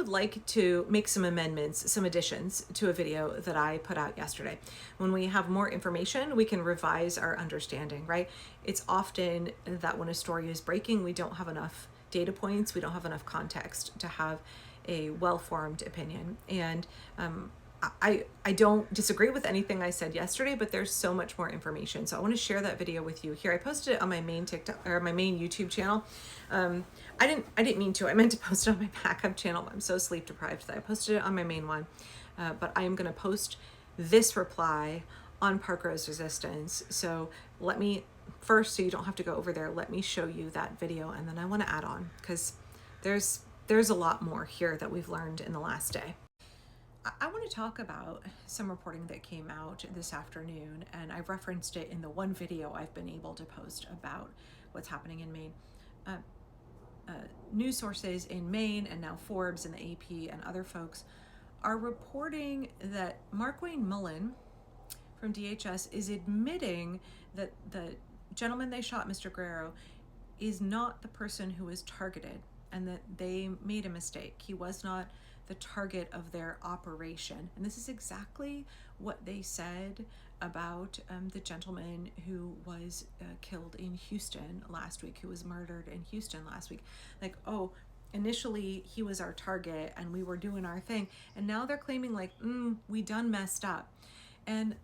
would like to make some amendments, some additions to a video that I put out yesterday. When we have more information, we can revise our understanding, right? It's often that when a story is breaking, we don't have enough data points, we don't have enough context to have a well-formed opinion. And I don't disagree with anything I said yesterday, but there's so much more information. So I want to share that video with you here. I posted it on my main TikTok or my main YouTube channel. I didn't mean to. I meant to post it on my backup channel. I'm so sleep deprived that I posted it on my main one. But I am going to post this reply on Parkrose Resistance. So let me first, so you don't have to go over there, let me show you that video, and then I want to add on because there's a lot more here that we've learned in the last day. I want to talk about some reporting that came out this afternoon, and I've referenced it in the one video I've been able to post about what's happening in Maine. News sources in Maine and now Forbes and the AP and other folks are reporting that Markwayne Mullen from DHS is admitting that the gentleman they shot, Mr. Guerrero, is not the person who was targeted and that they made a mistake. He was not the target of their operation. And this is exactly what they said about the gentleman who was killed in Houston last week, who was murdered in Houston last week. Like, oh, initially he was our target and we were doing our thing. And now they're claiming like, we done messed up. And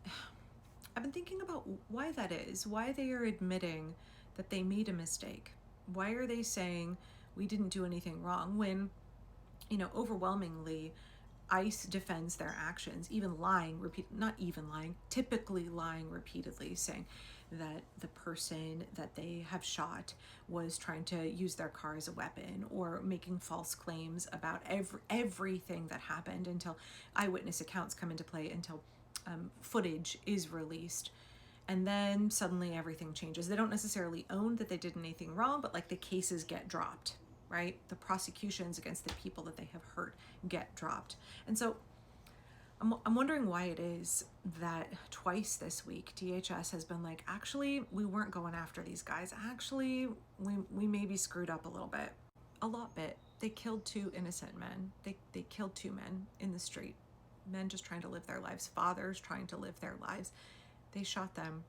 I've been thinking about why that is, why they are admitting that they made a mistake. Why are they saying we didn't do anything wrong when, you know, overwhelmingly ICE defends their actions, even lying, typically lying repeatedly, saying that the person that they have shot was trying to use their car as a weapon, or making false claims about everything that happened until eyewitness accounts come into play, until footage is released. And then suddenly everything changes. They don't necessarily own that they did anything wrong, but like the cases get dropped, right? The prosecutions against the people that they have hurt get dropped. And so I'm wondering why it is that twice this week DHS has been like, actually, we weren't going after these guys. Actually, we maybe screwed up a little bit. A lot bit. They killed two innocent men. They killed two men in the street. Men just trying to live their lives. Fathers trying to live their lives. They shot them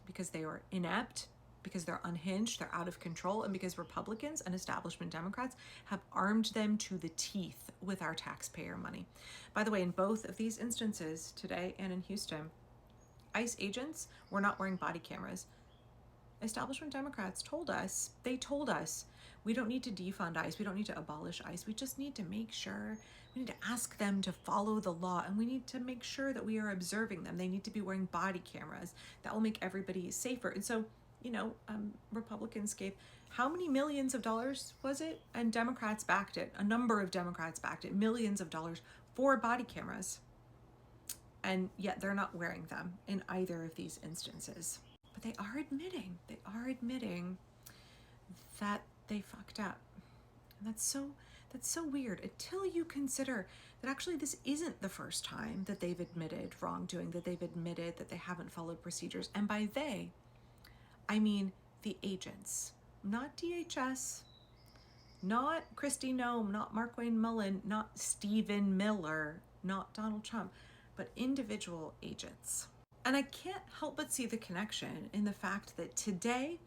because they were inept, because they're unhinged, they're out of control, and because Republicans and establishment Democrats have armed them to the teeth with our taxpayer money. By the way, in both of these instances, today and in Houston, ICE agents were not wearing body cameras. Establishment Democrats told us, we don't need to defund ICE, we don't need to abolish ICE, we just need to make sure, we need to ask them to follow the law, and we need to make sure that we are observing them. They need to be wearing body cameras. That will make everybody safer. And so, you know, Republicans gave how many millions of dollars was it? And Democrats backed it. A number of Democrats backed it, millions of dollars for body cameras. And yet they're not wearing them in either of these instances. But they are admitting that they fucked up. And that's so weird until you consider that actually this isn't the first time that they've admitted wrongdoing, that they've admitted that they haven't followed procedures. And by they, I mean the agents, not DHS, not Kristi Noem, not Markwayne Mullen, not Stephen Miller, not Donald Trump, but individual agents. And I can't help but see the connection in the fact that today,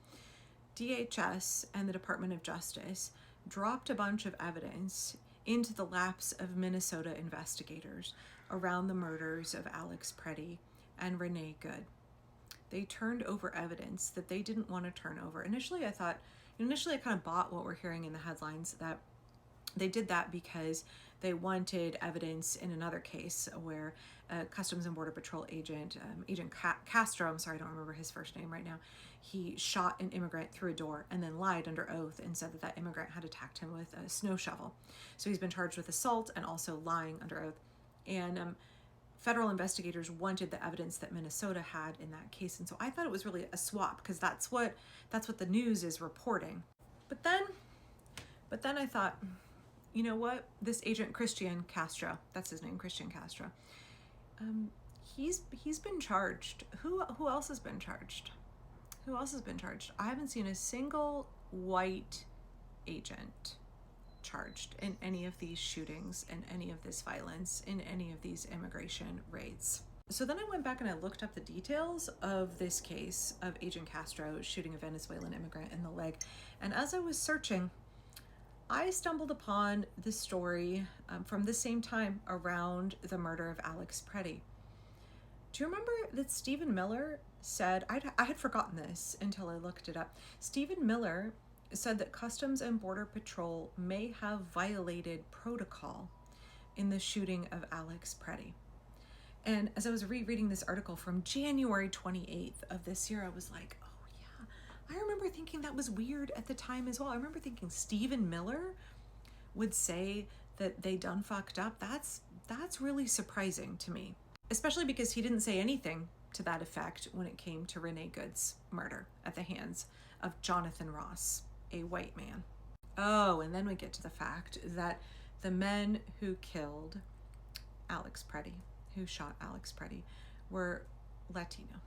DHS and the Department of Justice dropped a bunch of evidence into the laps of Minnesota investigators around the murders of Alex Preddy and Renee Good. They turned over evidence that they didn't want to turn over. Initially, I kind of bought what we're hearing in the headlines, that they did that because they wanted evidence in another case where Customs and Border Patrol agent, Agent Castro, I'm sorry, I don't remember his first name right now, he shot an immigrant through a door and then lied under oath and said that immigrant had attacked him with a snow shovel. So he's been charged with assault and also lying under oath. And federal investigators wanted the evidence that Minnesota had in that case. And so I thought it was really a swap, because that's what the news is reporting. But then I thought, you know what? This agent Christian Castro, that's his name, Christian Castro. He's been charged. Who else has been charged? I haven't seen a single white agent charged in any of these shootings and any of this violence in any of these immigration raids. So then I went back and I looked up the details of this case of Agent Castro shooting a Venezuelan immigrant in the leg. And as I was searching, I stumbled upon the story from the same time around the murder of Alex Preddy. Do you remember that Stephen Miller said, I had forgotten this until I looked it up. Stephen Miller said that Customs and Border Patrol may have violated protocol in the shooting of Alex Preddy. And as I was rereading this article from January 28th of this year, I was like, oh yeah, I remember thinking that was weird at the time as well. I remember thinking Stephen Miller would say that they done fucked up. That's really surprising to me, especially because he didn't say anything to that effect when it came to Renee Good's murder at the hands of Jonathan Ross, a white man. Oh, and then we get to the fact that the men who killed Alex Preddy, who shot Alex Preddy, were Latino.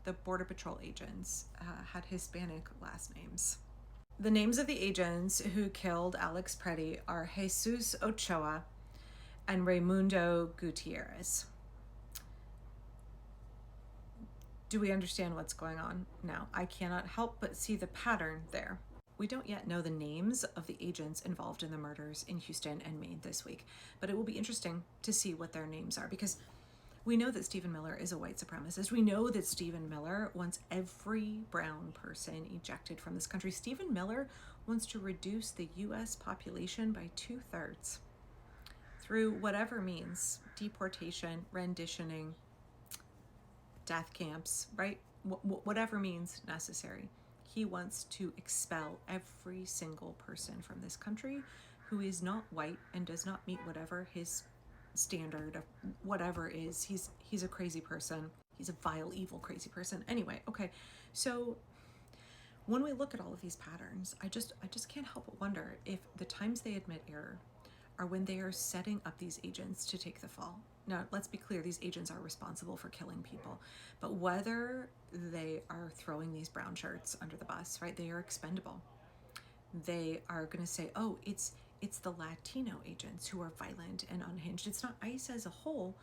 The Border Patrol agents had Hispanic last names. The names of the agents who killed Alex Preddy are Jesus Ochoa and Raimundo Gutierrez. Do we understand what's going on now? I cannot help but see the pattern there. We don't yet know the names of the agents involved in the murders in Houston and Maine this week, but it will be interesting to see what their names are, because we know that Stephen Miller is a white supremacist. We know that Stephen Miller wants every brown person ejected from this country. Stephen Miller wants to reduce the U.S. population by 2/3 through whatever means: deportation, renditioning, death camps, right? Whatever means necessary. He wants to expel every single person from this country who is not white and does not meet whatever his standard of whatever is. He's a crazy person. He's a vile, evil, crazy person. Anyway, okay. So when we look at all of these patterns, I just can't help but wonder if the times they admit error are when they are setting up these agents to take the fall. Now, let's be clear, these agents are responsible for killing people, but whether they are throwing these brown shirts under the bus, right? They are expendable. They are going to say, oh, it's the Latino agents who are violent and unhinged. It's not ICE as a whole.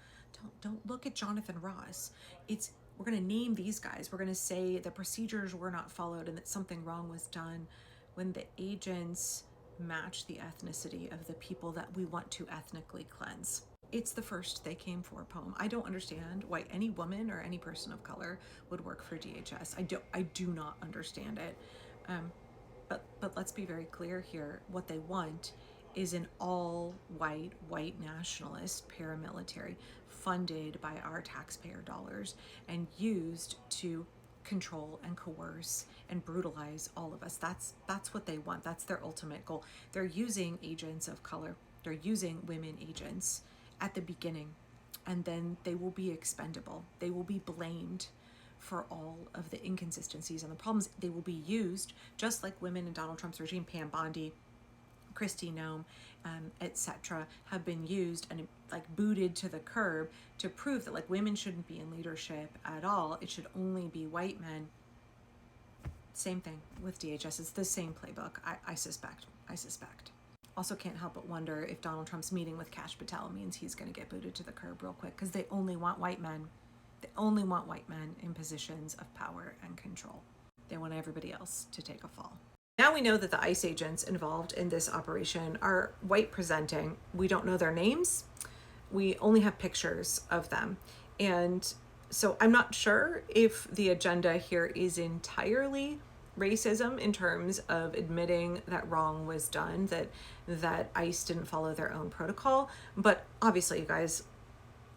Don't look at Jonathan Ross. We're going to name these guys. We're going to say the procedures were not followed and that something wrong was done when the agents match the ethnicity of the people that we want to ethnically cleanse. It's the first they came for poem. I don't understand why any woman or any person of color would work for DHS. I do not understand it. But let's be very clear here. What they want is an all-white, white nationalist paramilitary funded by our taxpayer dollars and used to control and coerce and brutalize all of us. That's what they want. That's their ultimate goal. They're using agents of color. They're using women agents at the beginning, and then they will be expendable. They will be blamed for all of the inconsistencies and the problems. They will be used just like women in Donald Trump's regime, Pam Bondi, Kristi Noem, etc., have been used and like booted to the curb to prove that like women shouldn't be in leadership at all. It should only be white men. Same thing with DHS. It's the same playbook, I suspect. Also can't help but wonder if Donald Trump's meeting with Kash Patel means he's going to get booted to the curb real quick, because they only want white men. They only want white men in positions of power and control. They want everybody else to take a fall. Now we know that the ICE agents involved in this operation are white presenting. We don't know their names. We only have pictures of them. And so I'm not sure if the agenda here is entirely racism in terms of admitting that wrong was done, that ICE didn't follow their own protocol. But obviously you guys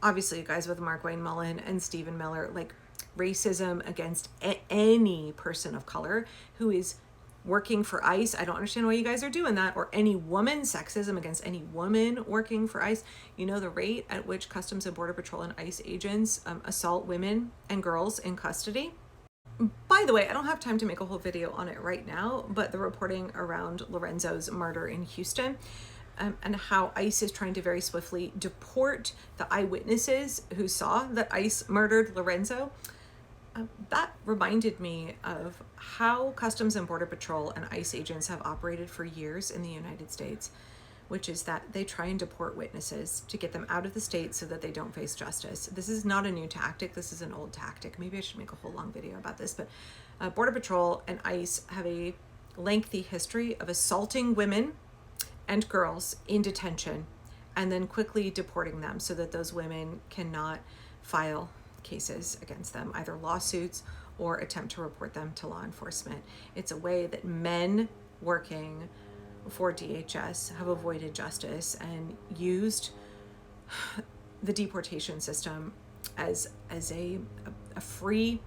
with Markwayne Mullin and Stephen Miller, like racism against any person of color who is working for ICE. I don't understand why you guys are doing that. Or any woman, sexism against any woman working for ICE. You know the rate at which Customs and Border Patrol and ICE agents assault women and girls in custody. By the way, I don't have time to make a whole video on it right now, but the reporting around Lorenzo's murder in Houston and how ICE is trying to very swiftly deport the eyewitnesses who saw that ICE murdered Lorenzo, that reminded me of how Customs and Border Patrol and ICE agents have operated for years in the United States. which is that they try and deport witnesses to get them out of the state so that they don't face justice. This is not a new tactic. This is an old tactic. Maybe I should make a whole long video about this, but Border Patrol and ICE have a lengthy history of assaulting women and girls in detention and then quickly deporting them so that those women cannot file cases against them, either lawsuits or attempt to report them to law enforcement. It's a way that men working for DHS have avoided justice and used the deportation system as a free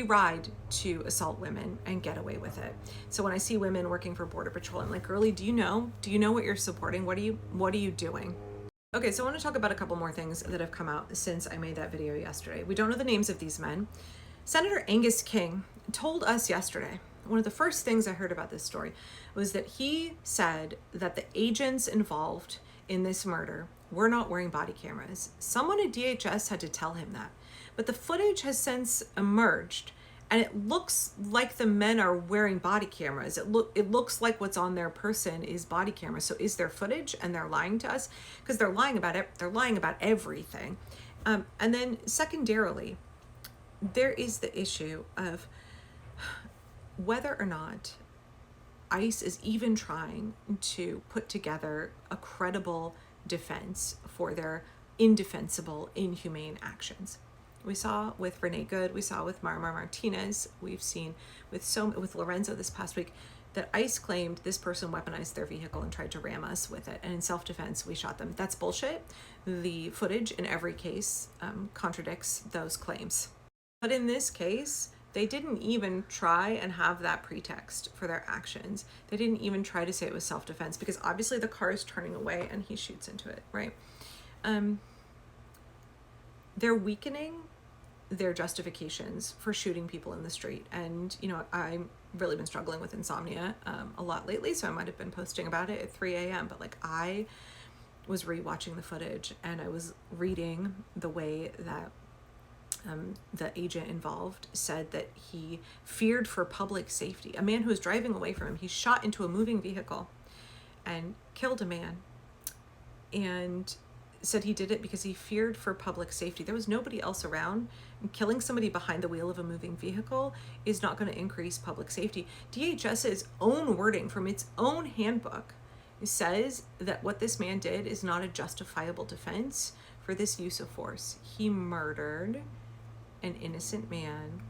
ride to assault women and get away with it. So when I see women working for Border Patrol, I'm like, girlie, do you know what you're supporting? What are you doing? Okay, so I want to talk about a couple more things that have come out since I made that video yesterday. We don't know the names of these men. Senator Angus King told us yesterday, one of the first things I heard about this story was that he said that the agents involved in this murder were not wearing body cameras. Someone at DHS had to tell him that. But the footage has since emerged, and it looks like the men are wearing body cameras. It looks like what's on their person is body cameras. So is there footage and they're lying to us? Because they're lying about it. They're lying about everything. And then secondarily, there is the issue of whether or not ICE is even trying to put together a credible defense for their indefensible, inhumane actions. We saw with Renee Good, we saw with Marma Martinez, we've seen with Lorenzo this past week that ICE claimed this person weaponized their vehicle and tried to ram us with it, and in self-defense we shot them. That's bullshit. The footage in every case contradicts those claims. But in this case, they didn't even try and have that pretext for their actions. They didn't even try to say it was self-defense, because obviously the car is turning away and he shoots into it, right? They're weakening their justifications for shooting people in the street. And, I've really been struggling with insomnia a lot lately, so I might have been posting about it at 3 a.m. But I was rewatching the footage and I was reading the way that the agent involved said that he feared for public safety. A man who was driving away from him, he shot into a moving vehicle and killed a man, and said he did it because he feared for public safety. There was nobody else around. Killing somebody behind the wheel of a moving vehicle is not going to increase public safety. DHS's own wording from its own handbook says that what this man did is not a justifiable defense for this use of force. He murdered an innocent man,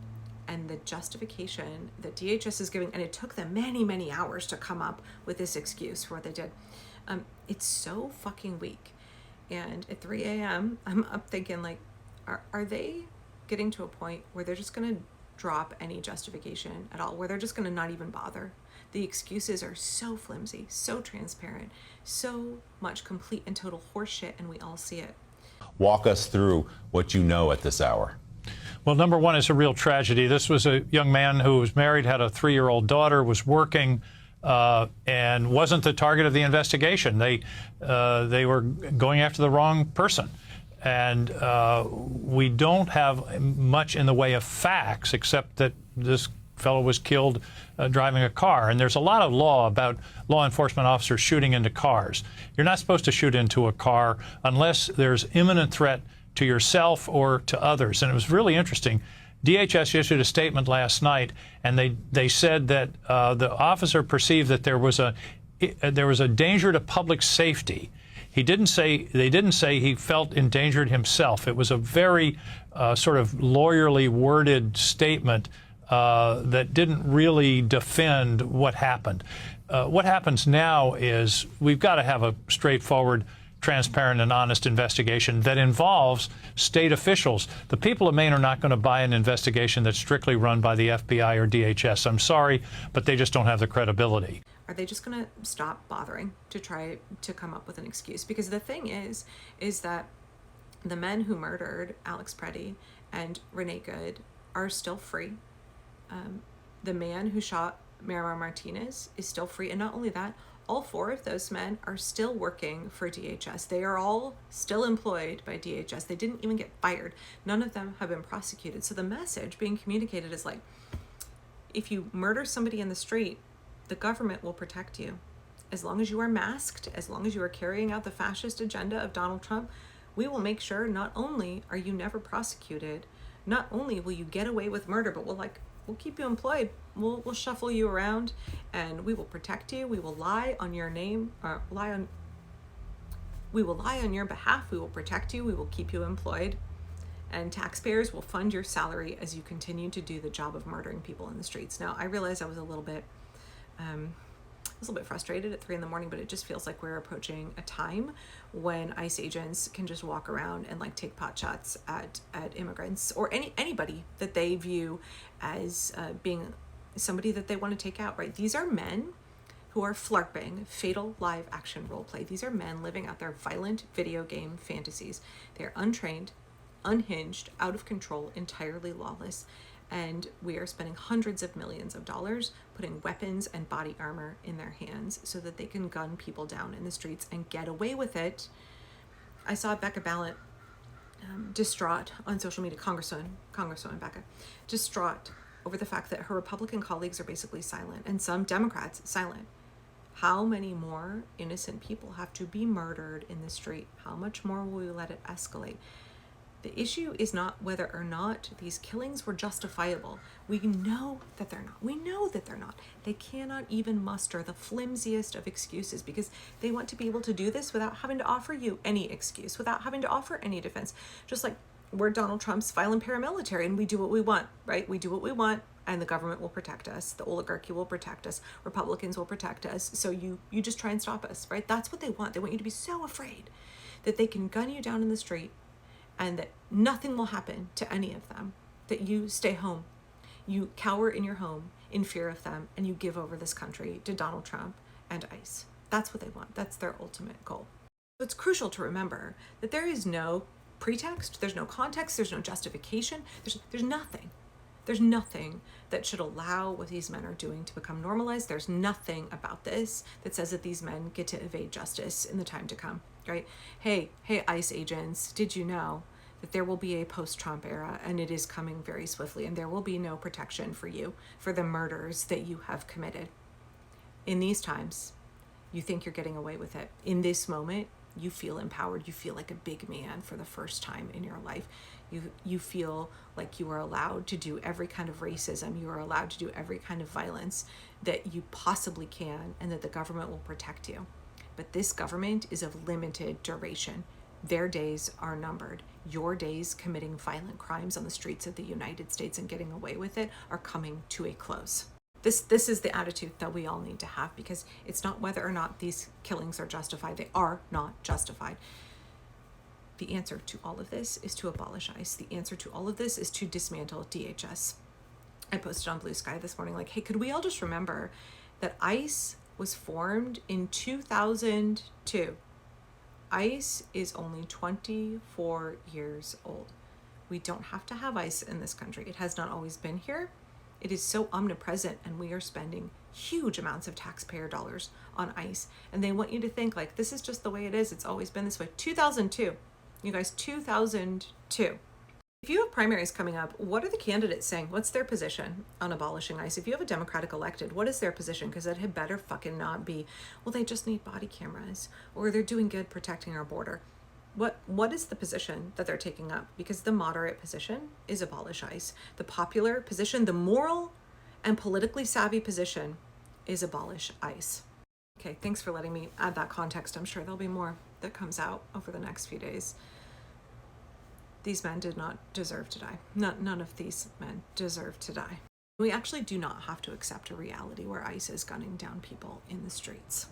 and the justification that DHS is giving, and it took them many, many hours to come up with this excuse for what they did. It's so fucking weak. And at 3 a.m., I'm up thinking, are they getting to a point where they're just going to drop any justification at all, where they're just going to not even bother? The excuses are so flimsy, so transparent, so much complete and total horseshit, and we all see it. Walk us through what you know at this hour. Well, number one, it's a real tragedy. This was a young man who was married, had a 3-year-old daughter, was working, and wasn't the target of the investigation. They were going after the wrong person. And we don't have much in the way of facts, except that this fellow was killed driving a car. And there's a lot of law about law enforcement officers shooting into cars. You're not supposed to shoot into a car unless there's imminent threat to yourself or to others. And it was really interesting. DHS issued a statement last night, and they said that the officer perceived that there was a danger to public safety. They didn't say he felt endangered himself. It was a very sort of lawyerly worded statement that didn't really defend what happened. What happens now is we've got to have a straightforward, transparent and honest investigation that involves state officials. The people of Maine are not going to buy an investigation that's strictly run by the FBI or DHS. I'm sorry, but they just don't have the credibility. Are they just going to stop bothering to try to come up with an excuse? Because the thing is that the men who murdered Alex Preddy and Renee Good are still free. The man who shot Marma Martinez is still free. And not only that, all 4 of those men are still working for DHS. They are all still employed by DHS. They didn't even get fired. None of them have been prosecuted. So the message being communicated is if you murder somebody in the street, the government will protect you. as long as you are masked, as long as you are carrying out the fascist agenda of Donald Trump, we will make sure not only are you never prosecuted, not only will you get away with murder, but we'll keep you employed. We'll shuffle you around, and we will protect you. We will lie on your name, we will lie on your behalf. We will protect you. We will keep you employed, and taxpayers will fund your salary as you continue to do the job of murdering people in the streets. Now, I realize I was a little bit frustrated at 3 a.m, but it just feels like we're approaching a time when ICE agents can just walk around and like take pot shots at immigrants or anybody that they view as being somebody that they want to take out, right? These are men who are FLARPing, fatal live action role play. These are men living out their violent video game fantasies. They're untrained, unhinged, out of control, entirely lawless. And we are spending hundreds of millions of dollars putting weapons and body armor in their hands so that they can gun people down in the streets and get away with it. I saw Becca Ballant distraught on social media, Congresswoman Becca, distraught over the fact that her Republican colleagues are basically silent and some Democrats silent. How many more innocent people have to be murdered in the street? How much more will we let it escalate? The issue is not whether or not these killings were justifiable. We know that they're not. We know that they're not. They cannot even muster the flimsiest of excuses because they want to be able to do this without having to offer you any excuse, without having to offer any defense. Just like we're Donald Trump's violent paramilitary and we do what we want, right? We do what we want and the government will protect us. The oligarchy will protect us. Republicans will protect us. So you just try and stop us, right? That's what they want. They want you to be so afraid that they can gun you down in the street and that nothing will happen to any of them, that you stay home, you cower in your home in fear of them, and you give over this country to Donald Trump and ICE. That's what they want. That's their ultimate goal. So it's crucial to remember that there is no pretext, there's no context, there's no justification, there's nothing. There's nothing that should allow what these men are doing to become normalized. There's nothing about this that says that these men get to evade justice in the time to come, right? Hey, ICE agents, did you know that there will be a post-Trump era and it is coming very swiftly and there will be no protection for you for the murders that you have committed? In these times, you think you're getting away with it. In this moment, you feel empowered. You feel like a big man for the first time in your life. You feel like you are allowed to do every kind of racism. You are allowed to do every kind of violence that you possibly can, and that the government will protect you. But this government is of limited duration. Their days are numbered. Your days committing violent crimes on the streets of the United States and getting away with it are coming to a close. This is the attitude that we all need to have, because it's not whether or not these killings are justified. They are not justified. The answer to all of this is to abolish ICE. The answer to all of this is to dismantle DHS. I posted on Blue Sky this morning, like, hey, could we all just remember that ICE was formed in 2002. ICE is only 24 years old. We don't have to have ICE in this country. It has not always been here. It is so omnipresent, and we are spending huge amounts of taxpayer dollars on ICE. And they want you to think like this is just the way it is. It's always been this way. 2002. You guys, 2002. If you have primaries coming up, what are the candidates saying? What's their position on abolishing ICE? If you have a Democratic elected, what is their position? Because it had better fucking not be, well, they just need body cameras, or they're doing good protecting our border. What is the position that they're taking up? Because the moderate position is abolish ICE. The popular position, the moral and politically savvy position is abolish ICE. Okay, thanks for letting me add that context. I'm sure there'll be more that comes out over the next few days. These men did not deserve to die. None of these men deserve to die. We actually do not have to accept a reality where ICE is gunning down people in the streets.